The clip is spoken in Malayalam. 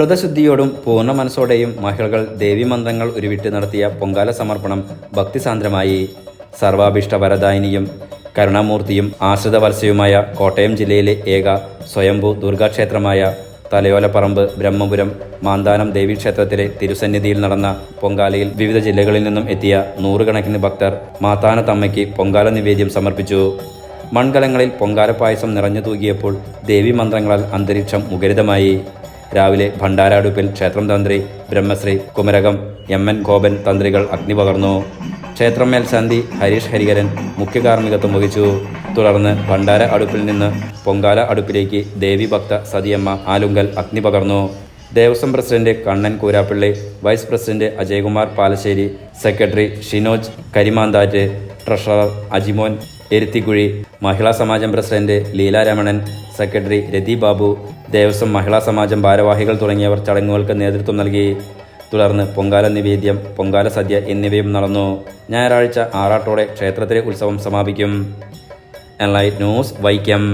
വ്രതശുദ്ധിയോടും പൂർണ്ണ മനസ്സോടെയും മഹിളകൾ ദേവീമന്ത്രങ്ങൾ ഉരുവിട്ട് നടത്തിയ പൊങ്കാല സമർപ്പണം ഭക്തിസാന്ദ്രമായി. സർവാഭീഷ്ട വരദായിനിയും കരുണാമൂർത്തിയും ആശ്രിതവത്സയുമായ കോട്ടയം ജില്ലയിലെ ഏക സ്വയംഭൂ ദുർഗാക്ഷേത്രമായ തലയോലപ്പറമ്പ് ബ്രഹ്മപുരം മാന്താനം ദേവീക്ഷേത്രത്തിലെ തിരുസന്നിധിയിൽ നടന്ന പൊങ്കാലയിൽ വിവിധ ജില്ലകളിൽ നിന്നും എത്തിയ നൂറുകണക്കിന് ഭക്തർ മാതാനത്തമ്മയ്ക്ക് പൊങ്കാല നിവേദ്യം സമർപ്പിച്ചു. മൺകലങ്ങളിൽ പൊങ്കാല പായസം നിറഞ്ഞു തൂകിയപ്പോൾ ദേവീമന്ത്രങ്ങളാൽ അന്തരീക്ഷം മുഖരിതമായി. രാവിലെ ഭണ്ഡാരാടുപ്പിൽ ക്ഷേത്രം തന്ത്രി ബ്രഹ്മശ്രീ കുമരകം എം.എൻ. ഗോപൻ തന്ത്രികൾ അഗ്നി പകർന്നു. ക്ഷേത്രം മേൽശാന്തി ഹരീഷ് ഹരിഹരൻ മുഖ്യ കാർമ്മികത്വം വഹിച്ചു. തുടർന്ന് ഭണ്ഡാര അടുപ്പിൽ നിന്ന് പൊങ്കാല അടുപ്പിലേക്ക് ദേവി ഭക്ത സതിയമ്മ ആലുങ്കൽ അഗ്നി പകർന്നു. Devaswom president Kannan Koorappilly, vice president Ajaykumar Palassery, secretary Shinoj Karimanthattu, treasurer Ajimon Eruthikkuzhi, Mahila Samajam president Leelaramanan, secretary Rathi Babu, Devaswom Mahila Samajam ഭാരവാഹികൾ തുടങ്ങിയവർ ചടങ്ങുകൾക്ക് നേതൃത്വം നൽകി. തുടർന്ന് പൊങ്കാല നിവേദ്യം, പൊങ്കാല സദ്യ എന്നിവയും നടന്നു. ഞായറാഴ്ച ആറാട്ടോടെ ക്ഷേത്രത്തിലെ ഉത്സവം സമാപിക്കും. Enlight news Vaikom.